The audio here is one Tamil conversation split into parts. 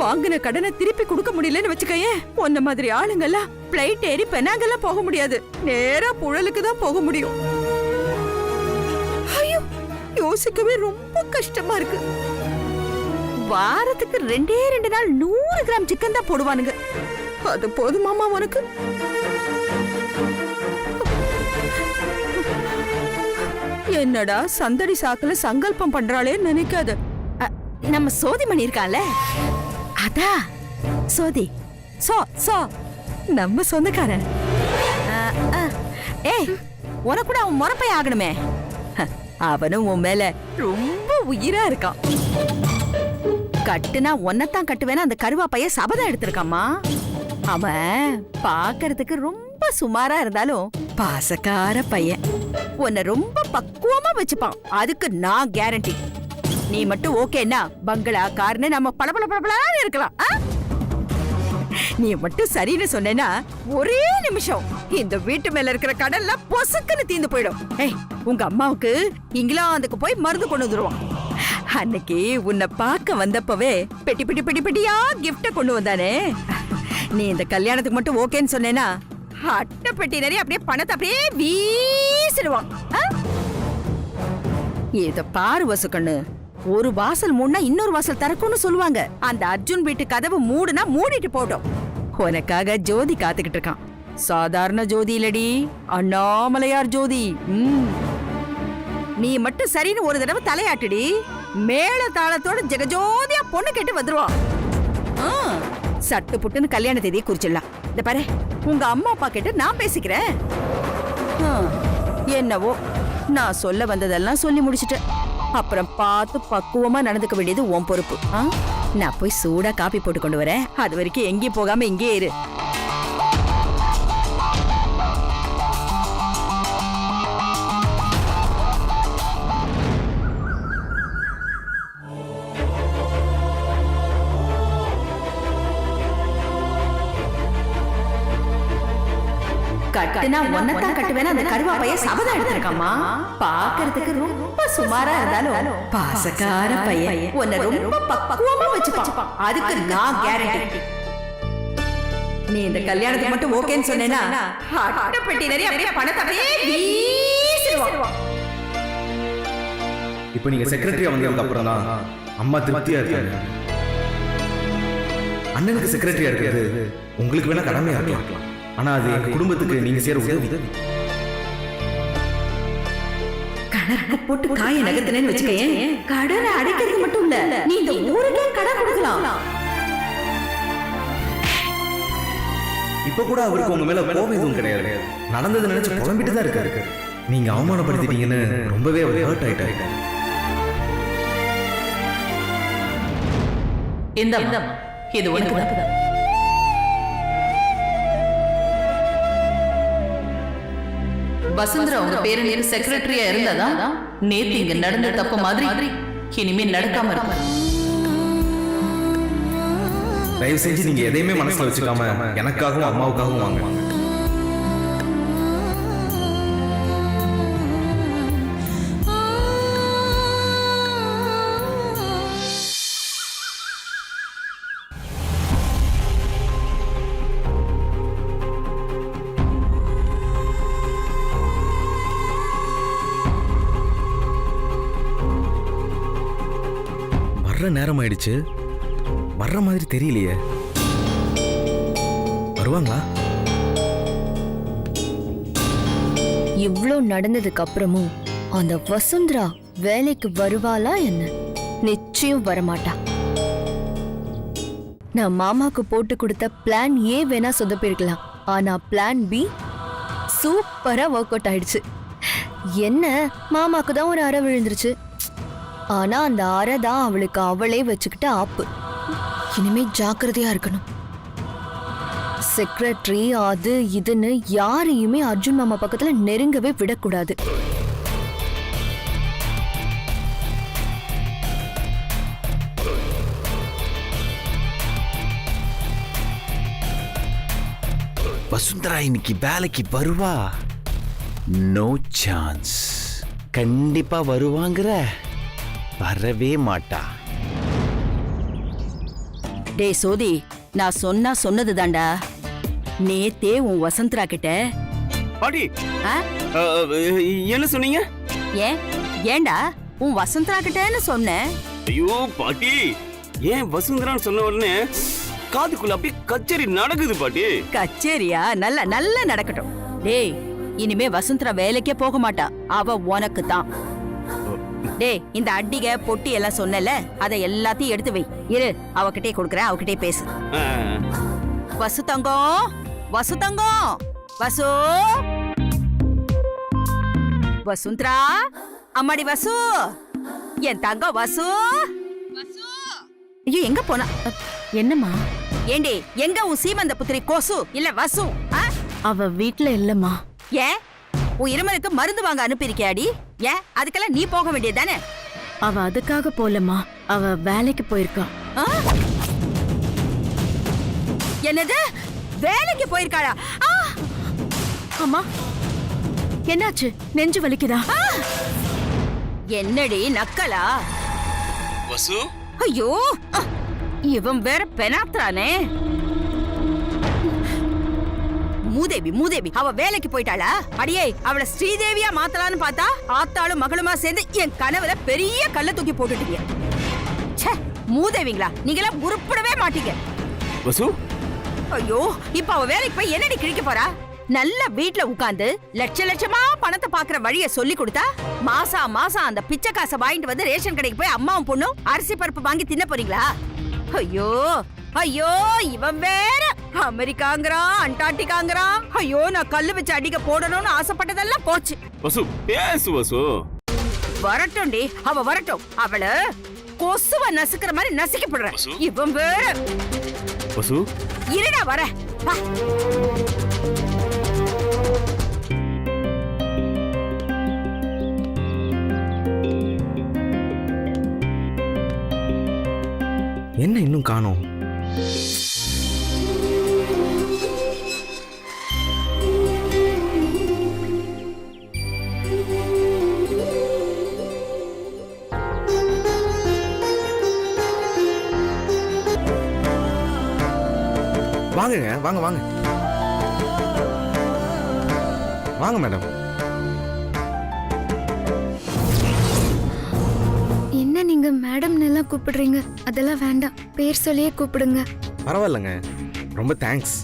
வாங்கின கடனை திருப்பி கொடுக்க முடியலன்னு வச்சுக்கேன், உன்ன மாதிரி ஆளுங்கெல்லாம் பிளைட் ஏறி பெனாங்கெல்லாம் போக முடியாது, நேரா புழலுக்கு தான் போக முடியும். ஐயோ, யோசிக்கவே ரொம்ப கஷ்டமா இருக்கு. வாரத்துக்கு 2 நாள் 100 கிராம் சிக்கன் தான் போடுவானுங்க. அது போதுமாமா உனக்கு? என்னடா சந்தடி சாக்குல சங்கல்பம் பண்றாளே நினைக்காத. நம்ம சோதி மணி இருக்கால, அதா சோதி சோ சோ நம்ம சொந்தக்காரன். ஏய், உனக்கு கூட அவன் முறப்பை ஆகணுமே. அவனும் உன் மேல ரொம்ப உயிரா இருக்கான். கட்டுனா ஒன்னத்தான் கட்டுவேன்னு அந்த கருவாப்பைய சபதம் எடுத்திருக்காமா. அவன் பாக்குறதுக்கு ரொம்ப சுமாரா இருந்தாலும் பாசக்கார பையன். உன்னை ரொம்ப பக்குவமா வச்சுப்பான், அதுக்கு நான் கேரண்டி. நீ மட்டும் ஓகேன்னா பங்களா கார்னு நம்ம பளபளன்னு இருக்கலாம். நீ மட்டும் சரின்னு சொன்னேன்னா ஒரே நிமிஷம் இந்த வீட்டு மேல இருக்கிற கடல்ல பொசுக்குன்னு தீந்து போயிடும். ஏய், உங்க அம்மாவுக்கு இங்கிலாந்துக்கு போய் மருந்து கொண்டு வந்துருவான். அன்னைக்கு உன்னை பார்க்க வந்தப்பவே பெட்டி பெட்டி பெட்டி பெட்டியா கிஃப்ட கொண்டு வந்தானே. நீ இந்த கல்யாணத்துக்கு மட்டும் ஓகேன்னு சொன்னேன்னா அட்டை பெட்டி நிறைய அப்படியே பணத்தை அப்படியே வீசிடுவான். இத பாரு வசுக்கண்ணு, ஒரு வாசல் மூடனா இன்னொரு வாசல் திறக்கும்னு சொல்லுவாங்க. அந்த அர்ஜுன் வீட்டு கதவு மூடுனா மூடிட்டு போட்டோம். உனக்காக ஜோதி காத்துக்கிட்டு இருக்கான். சாதாரண ஜோதி இல்லடி, அண்ணாமலையார் ஜோதி. நீ மட்டும் சரின்னு ஒரு தடவை தலையாட்டுடி, மேல தாளத்தோட ஜெகஜோதியா பொண்ணு கேட்டு வந்துருவான். சட்டு புட்டுன்னு கல்யாண தேதியை குறிச்சிடலாம். இந்த பாரு, உங்க அம்மா அப்பா கிட்ட நான் பேசிக்கிறேன். என்னவோ நான் சொல்ல வந்ததெல்லாம் சொல்லி முடிச்சிட்டேன். அப்புறம் பார்த்து பக்குவமா நடந்துக்க வேண்டியது உன் பொறுப்பு. நான் போய் சூடா காப்பி போட்டு கொண்டு வரேன். அது வரைக்கும் எங்கேயும் போகாம இங்கே இரு. கட்டுனா ஒன்னத்தான் கட்டுவேன்னு அந்த கருவாப்பைய சபதம் எடுத்திருக்காமா. பாக்குறதுக்கு ரொம்ப சுமாரா இருந்தாலும் பாசக்கார பையன். உன்னை ரொம்ப பக்குவமா வச்சுப்பான், அதுக்கு நான் கேரண்டி. நீ இந்த கல்யாணத்துக்கு மட்டும் ஓகேன்னு சொன்னேன்னா அட்டை பெட்டி நிறைய அப்படியே பணத்தை அப்படியே வீசிடுவான். இப்போ நீங்க செக்ரட்டரியா வந்ததுக்கு அப்புறம் தான் அம்மா திருப்தியா இருக்காங்க. அண்ணனுக்கு செக்ரட்டரியா இருக்கிறது உங்களுக்கு வேணா கடமையா இருக்கலாம், ஆனா அது எங்க குடும்பத்துக்கு நீங்க சேர உதவி. கணக்கு போட்டு காய நகர்த்தினேன்னு வச்சுக்கேன், கடனை அடைக்கிறது மட்டும் இல்ல, நீ இந்த ஊருக்கே கடன் கொடுக்கலாம். இப்ப கூட அவருக்கு உங்க மேல கோபம் எதுவும் கிடையாது. நடந்தது நினைச்சு புலம்பிட்டு தான் இருக்காரு. நீங்க அவமானப்படுத்திட்டீங்கன்னு ரொம்பவே அவர் ஹர்ட் ஆயிட்டாரு. இந்த இது உனக்கு தான். வசுந்தரா உங்க பேரணியில செக்ரட்டரியா இருந்ததா நேத்து இங்க நடந்த தப்பு மாதிரி இனிமே நடக்காம இருக்கும். தயவு செஞ்சு நீங்க எதையுமே மனசுல வச்சுக்காம எனக்காகவும் அம்மாவுக்காகவும் வாங்க. நேரம் ஆயிடுச்சு, வர்ற மாதிரி தெரியலையே. வருவாங்களா? இவ்ளோ நடந்ததுக்கு அப்புறமும் அந்த வசுந்தரா வேலைக்கு வருவாளா என்ன? நிச்சயம் வரமாட்டா. நான் மாமாக்கு போட்டு கொடுத்த பிளான் ஏ வேணா சொதப்பிருக்கலாம், ஆனா பிளான் பி சூப்பரா ஒர்க் அவுட் ஆயிடுச்சு. என்ன மாமாக்கு தான் ஒரு அறை விழுந்துருச்சு, ஆனா அந்த அறை தான் அவளுக்கு அவளே வச்சுக்கிட்ட ஆப்பு. இனிமே ஜாக்கிரதையா இருக்கணும். செக்ரட்டரி அது இதுன்னு யாரையுமே அர்ஜுன் மாமா பக்கத்துல நெருங்கவே விடக்கூடாது. வசுந்தரா இன்னைக்கு வேலைக்கு வருவா? No chance. கண்டிப்பா வருவாங்கிற? வரவே மாட்டா. டேய் சோதி, நான் சொன்னது தாண்டா. நேத்தே உன் வசந்தரா கிட்ட பாட்டி ஆ? என்ன சொன்னீங்க? ஏன்டா உன் வசந்தரா கிட்டன்னு சொன்னேன். ஐயோ பாட்டி, ஏன் வசுந்தரான்னு சொன்ன உடனே காதுக்குள்ள அப்படியே கச்சேரி நடக்குது பாட்டி. கச்சேரியா? நல்லா நடக்கட்டும். டேய், இனிமே வசந்தரா வேலைக்கே போக மாட்டா, அவ உனக்கு தான். டேய், இந்த அட்டிக பொட்டி எல்லாம் சொன்னல, அதை எல்லாத்தையும் எடுத்து வை. இரு, அவகிட்டே கொடுக்குறேன், அவகிட்டே பேசு. ஆ, வசு தங்கம், வசு தங்கம், வசு, வசுந்தரா, அம்மாடி வசு, என் தங்கம் வசு. ஐயோ, எங்க போனா? என்னம்மா? ஏண்டி, எங்க உன் சீமந்த புத்திரி கோசு இல்ல வசு? அவ வீட்ல இல்லம்மா. ஏன் உன் இருமலுக்கு மருந்து வாங்க அனுப்பியிருக்கியாடி? ஏன் அதுக்கெல்லாம் நீ போக வேண்டியதானே? அவ அதுக்காக போலம்மா, அவ வேலைக்கு போயிருக்கா. என்னது, வேலைக்கு போயிருக்காளா? அம்மா, என்னாச்சு? நெஞ்சு வலிக்குதா? என்னடி நக்கலா? வசு ஐயோ, இவன் வேற பெனாத்ரானே. மூதேவி, அவ வேலைக்கு போயிட்டாளா? அடியே, அவளை ஸ்ரீதேவியா மாத்தலான்னு பார்த்தா ஆத்தாளும் மகளுமா சேர்ந்து என் கனவுல பெரிய கல்ல தூக்கி போட்டுட்டீங்க. ச்சே, மூதேவிங்களா, நீங்களாம் உருப்படவே மாட்டீங்க. வசு, ஐயோ, இப்ப அவ வேலைக்கு போய் என்னடி கிழிக்க போறா? நல்ல வீட்ல உட்கார்ந்து லட்சமா பணத்தை பாக்குற வழிய சொல்லி கொடுத்தா மாசம் அந்த பிச்சை காசை வாங்கிட்டு வந்து ரேஷன் கடைக்கு போய் அம்மாவும் பொண்ணும் அரிசி பருப்பு வாங்கி தின்ன போறீங்களா? ஐயோ, இவன் வேற அமெரிக்காங்கிறான், அண்டார்டிகாங்கிறான். ஐயோ, நான் கல்லு வச்சு அடிக்க போடணும்னு ஆசைப்பட்டதெல்லாம் போச்சு. வசு பேசு வசு. வரட்டும்டி, அவ வரட்டும். அவள கொசுவ நசுக்கிற மாதிரி நசுக்கப்படுறேன். இவன் வேற. வசு, இருடா வர. என்ன இன்னும் காணோம்? வாங்குங்க, வாங்க வாங்க மேடம். என்ன நீங்க மேடம் எல்லாம் கூப்பிடுறீங்க? அதெல்லாம் வேண்டாம், பேர் சொல்லியே கூப்பிடுங்க. பரவாயில்லைங்க, ரொம்ப தேங்க்ஸ்.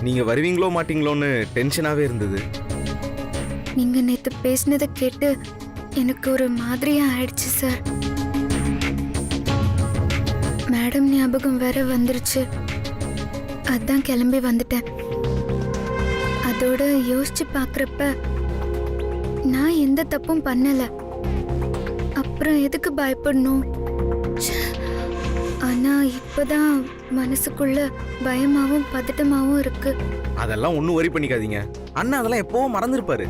நீங்க வருவீங்களோ மாட்டீங்களோன்னு டென்ஷனாவே இருந்தது. நீங்க நேத்து பேசினதை கேட்டு எனக்கு ஒரு மாதிரியா ஆயிடுச்சு சார். மேடம் ஞாபகம் வேற வந்துருச்சு, அதான் கிளம்பி வந்துட்டேன். அதோட யோசிச்சு பாக்குறப்ப நான் எந்த தப்பும் பண்ணல, அப்புறம் எதுக்கு பயப்படணும்? ஆனா இப்பதான் மனசுக்குள்ள பயமாவும் பதட்டமாவும் இருக்கு. அதெல்லாம் ஒன்றும் வரி பண்ணிக்காதீங்க, அண்ணா அதெல்லாம் எப்பவும் மறந்துருப்பாரு.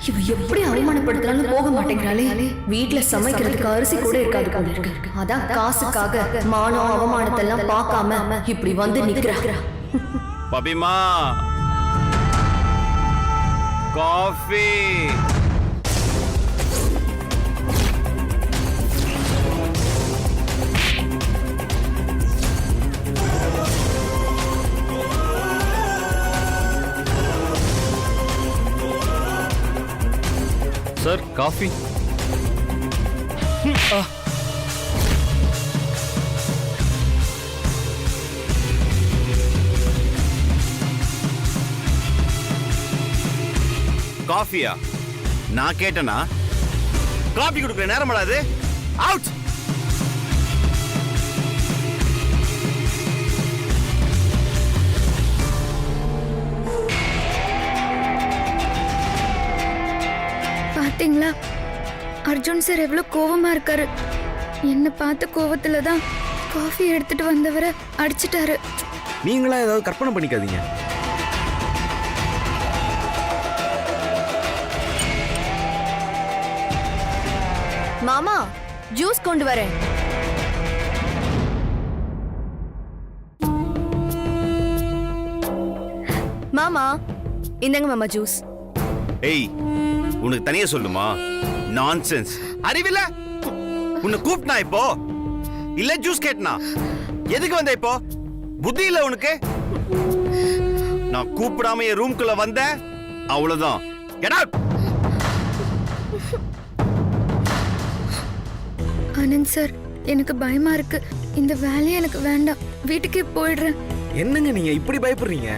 இவ எப்படி அவமானப்படுத்துறாலும் போக மாட்டேங்கிறாளே. வீட்ல சமைக்கிறதுக்கு அரிசி கூட இருக்காது போல இருக்கு. அதான் காசுக்காக மானம் அவமானத்தெல்லாம் பார்க்காம இப்படி வந்து நிக்கிறா. பபிமா, காஃபி. Sir coffee. காஃபியா? நான் கேட்டனா? காஃபி குடுக்குற நேரம் அது. அவுட். பாத்தீங்களா, அர்ஜுன் சார் எவ்வளவு கோவமா இருக்காரு. என்ன பார்த்த கோவத்துல தான் காஃபி எடுத்துட்டு வந்தவரை அடிச்சிட்டாரு. நீங்களா ஏதாவது கற்பனை பண்ணிக்காதீங்க. மாமா, ஜூஸ் கொண்டு வரேன். மாமா, இந்தங்க மாமா ஜூஸ். ஏய், உனக்கு தனியா சொல்லுமா? நான்சென்ஸ். அறிவில்ல? உன்னை கூப்பிட்டா இப்போ இல்ல ஜூஸ் கேட்டனா? எதுக்கு வந்த இப்போ? புத்தி இல்ல உனக்கு? நான் கூப்பிடாம என் ரூம்குள்ள வந்த அவ்வளவுதான். Get out. ஆனந்த் சார், எனக்கு பயமா இருக்கு. இந்த வேலையை எனக்கு வேண்டாம். வீட்டுக்கே போயிடுறேன். என்னங்க நீங்க இப்படி பயப்படுறீங்க?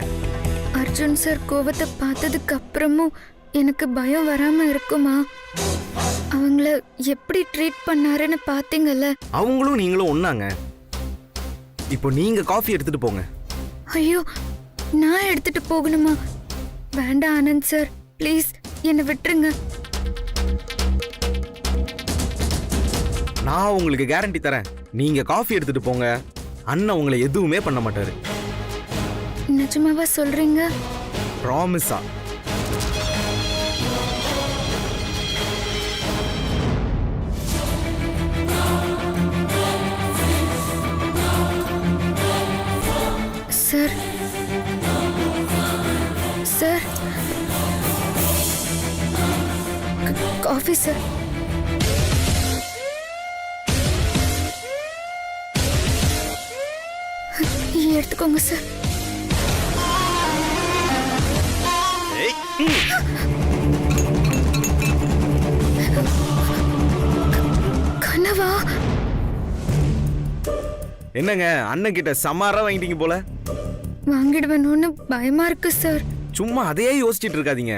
அர்ஜுன் சார் கோவத்தை பார்த்ததுக்கு அப்புறமும் எனக்கு பயம் வராம இருக்குமா? அவங்கள எப்படி ட்ரீட் பண்ணாருன்னு பாத்தீங்கல்ல? அவங்களும் நீங்களும் ஒண்ணாங்க. இப்போ நீங்க காஃபி எடுத்துட்டு போங்க. ஐயோ, நான் எடுத்துட்டு போகணுமா? வேண்டாம் ஆனந்த் சார், ப்ளீஸ் என்னை விட்டுருங்க. நான் உங்களுக்கு கேரண்டி தரேன், நீங்க காஃபி எடுத்துட்டு போங்க, அண்ணன் உங்களை எதுவுமே பண்ண மாட்டாரு. நிஜமாவா சொல்றீங்க? ப்ராமிஸா? Sir sir, coffee sir. எடுத்துக்கோங்க சார். கனவா? என்னங்க அண்ணன் கிட்ட சமாரா வாங்கிட்டீங்க போல. வாங்கிடுவேணும்னு பயமா இருக்கு சார். சும்மா அதையே யோசிச்சுட்டு இருக்காதீங்க,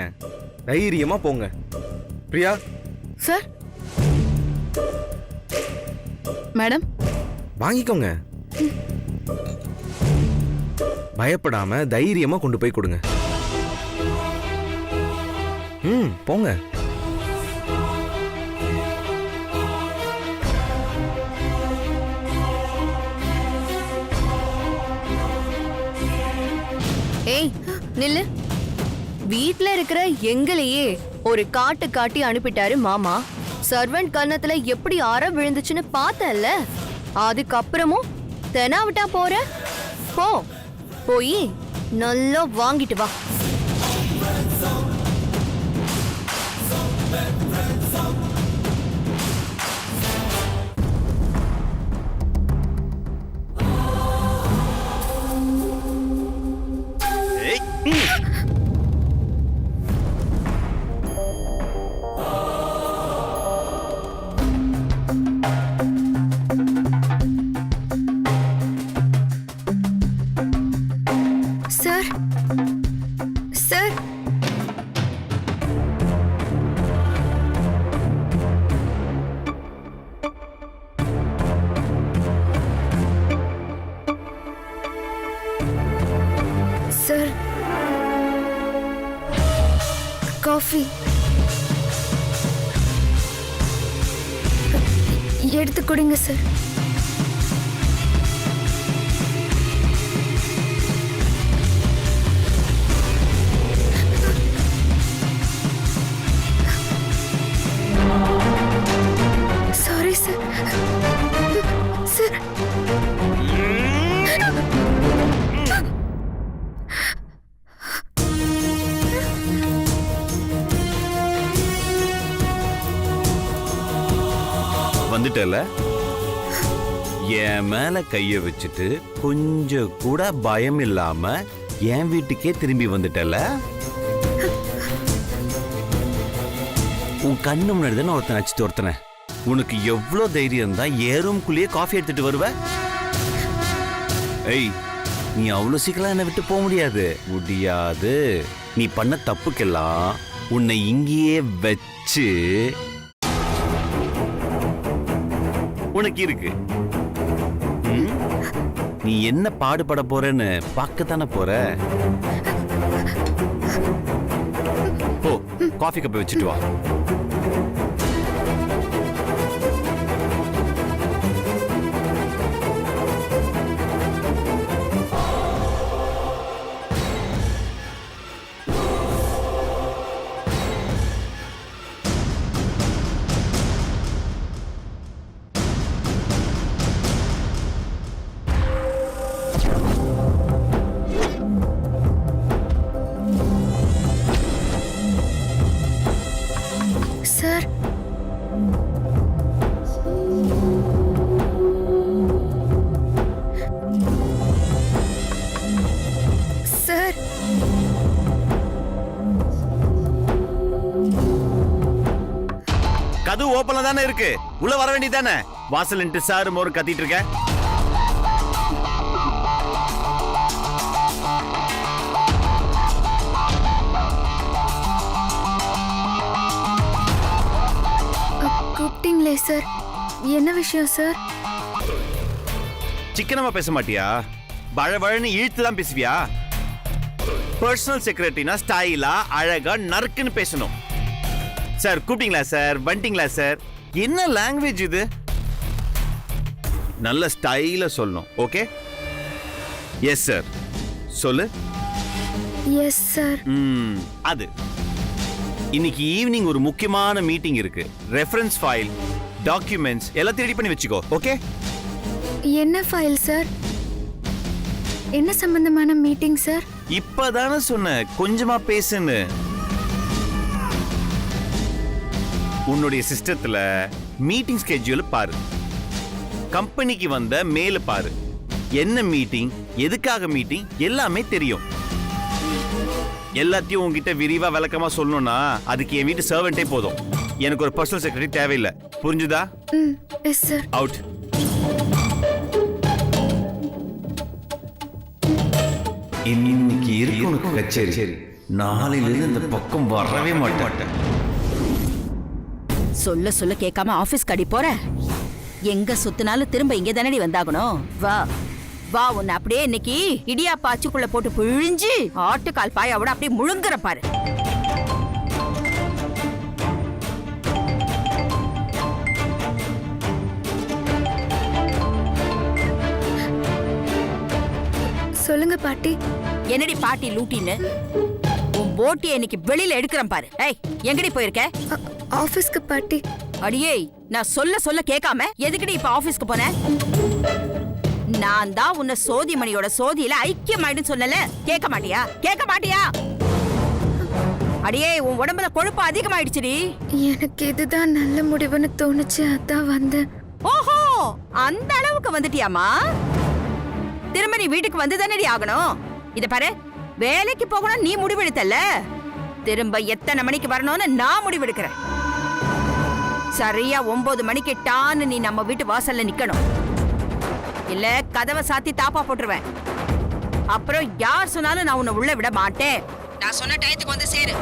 தைரியமா போங்க. பிரியா சார். மேடம் வாங்கிக்கோங்க. பயப்படாம தைரியமா கொண்டு போய் கொடுங்க. போங்க. ஏய் நில்லு. வீட்ல இருக்கிற எங்களையே ஒரு காட்டு காட்டி அனுப்பிட்டாரு மாமா. சர்வெண்ட் கன்னத்துல எப்படி அற விழுந்துச்சுன்னு பார்த்தல. அதுக்கப்புறமும் தெனாவிட்டா போற. போ, போய் நல்லா வாங்கிட்டு வா. சார் சார், சார் காஃபி எடுத்து கொடுங்க சார். Sorry sir. சார் வந்துட்டல, என் மேல கைய வச்சுட்டு கொஞ்சம் கூட பயம் இல்லாம என் வீட்டுக்கே திரும்பி வந்துட்டல. உன் கண்ணு முன்னாடி தானே ஒருத்தன் அடிச்சுட்டு ஒருத்தனை. உனக்கு எவ்வளவு தைரியம் தான் என் ரூம்குள்ளேயே காஃபி எடுத்துட்டு வருவ? ஏய், நீ அவ்வளவு சீக்கிரம் என்னை விட்டு போக முடியாது. முடியாது. நீ பண்ண தப்புக்கெல்லாம் உன்னை இங்கேயே வச்சு உனக்கு இருக்கு. நீ என்ன பாடுபட போறன்னு பார்க்கத்தானே போற. போ, காஃபி கப்பை வச்சுட்டு வா. ஓப்பன்ல தானே இருக்கு, உள்ள வர வேண்டியதானே. வாசல் நின்று சாரு மோரு கத்திட்டு இருக்க. கூப்பிட்டீங்களே சார், என்ன விஷயம் சார்? சிக்கனமா பேச மாட்டியா? வழவழன்னு இழுத்து தான் பேசுவியா? பர்சனல் செக்ரட்டரினா ஸ்டைலா அழகா நறுக்குன்னு பேசணும். சார் கூப்பிட்டீங்களா சார், வந்துட்டீங்களா சார், என்ன லாங்குவேஜ் இது? நல்ல ஸ்டைலா சொல்லணும். ஓகே, எஸ் சார் சொல்லு. Yes sir. அது இன்னைக்கு ஈவினிங் ஒரு முக்கியமான மீட்டிங் இருக்கு. ரெஃபரன்ஸ் ஃபைல், டாக்குமெண்ட்ஸ் எல்லாம் ரெடி பண்ணி வச்சுக்கோ. ஓகே. என்ன ஃபைல் சார்? என்ன சம்பந்தமான மீட்டிங் சார்? இப்பதானே சொன்ன கொஞ்சமா பேசுன்னு. உன்னுடைய சிஸ்டத்துல மீட்டிங் ஸ்கெட்யூல் பாரு, கம்பெனிக்கு வந்த மெயில் பாரு, என்ன மீட்டிங், எதுக்காக மீட்டிங் எல்லாமே தெரியும். எல்லாத்தையும் உங்ககிட்ட விரிவா விளக்கமா சொல்லணும்னா அதுக்கு என் வீட்டு சர்வெண்டே போதும். எனக்கு ஒரு பர்சனல் செக்ரட்டரி தேவையில்லை. புரிஞ்சுதா? Yes sir. அவுட். இன்னைக்கு இருக்கு உனக்கு கச்சேரி. நாளையிலிருந்து இந்த பக்கம் வரவே மாட்டேன். சொல்ல சொல்ல கேட்காம ஆபீஸ்க்கு அடி போற. எங்க சுத்தினாலும் திரும்ப இங்க தானடி வந்தாகணும். வா வா, உன்னை அப்படியே இன்னைக்கு இடியாப்பா அச்சுக்குள்ள போட்டு பிழிஞ்சு ஆட்டுக்கால் பாயாவோட அப்படியே முழுங்குற பாரு. சொல்லுங்க பாட்டி. என்னடி பாட்டி லூட்டின்னு? உன் போட்டியை இன்னைக்கு வெளியில எடுக்கிறேன் பாரு. ஏய், எங்கடி போயிருக்க? ஆபீஸ்க்கு பாட்டி. அடியே, நான் சொல்ல சொல்ல கேட்காம எதுக்குடி இப்ப ஆபீஸ்க்கு போன? நான் தான் உன்னை சோதிமணியோட சோதியில ஐக்கியமாயிடுன்னு சொன்னல, கேட்க மாட்டியா? கேட்க மாட்டியா? அடியே, உன் உடம்புல கொழுப்பு அதிகமாயிடுச்சுடி. எனக்கு இதுதான் நல்ல முடிவுன்னு தோணுச்சு, அதான் வந்தேன். ஓஹோ, அந்த அளவுக்கு வந்துட்டியாமா? திரும்ப நீ வீட்டுக்கு வந்து தானடி ஆகணும். இத பாரு, வேலைக்கு போகணும் நீ முடிவெடுத்தல, திரும்ப எத்தனை மணிக்கு வரணும்னு நான் முடிவெடுக்கிறேன். சரியா 9 மணிக்கு டான்னு நீ நம்ம வீட்டு வாசல்ல நிக்கணும். இல்ல கதவை சாத்தி தாப்பா போட்டுருவேன். அப்புறம் யார் சொன்னாலும் நான் உன்னை உள்ள விட மாட்டேன். நான் சொன்ன டயத்துக்கு வந்து சேரு.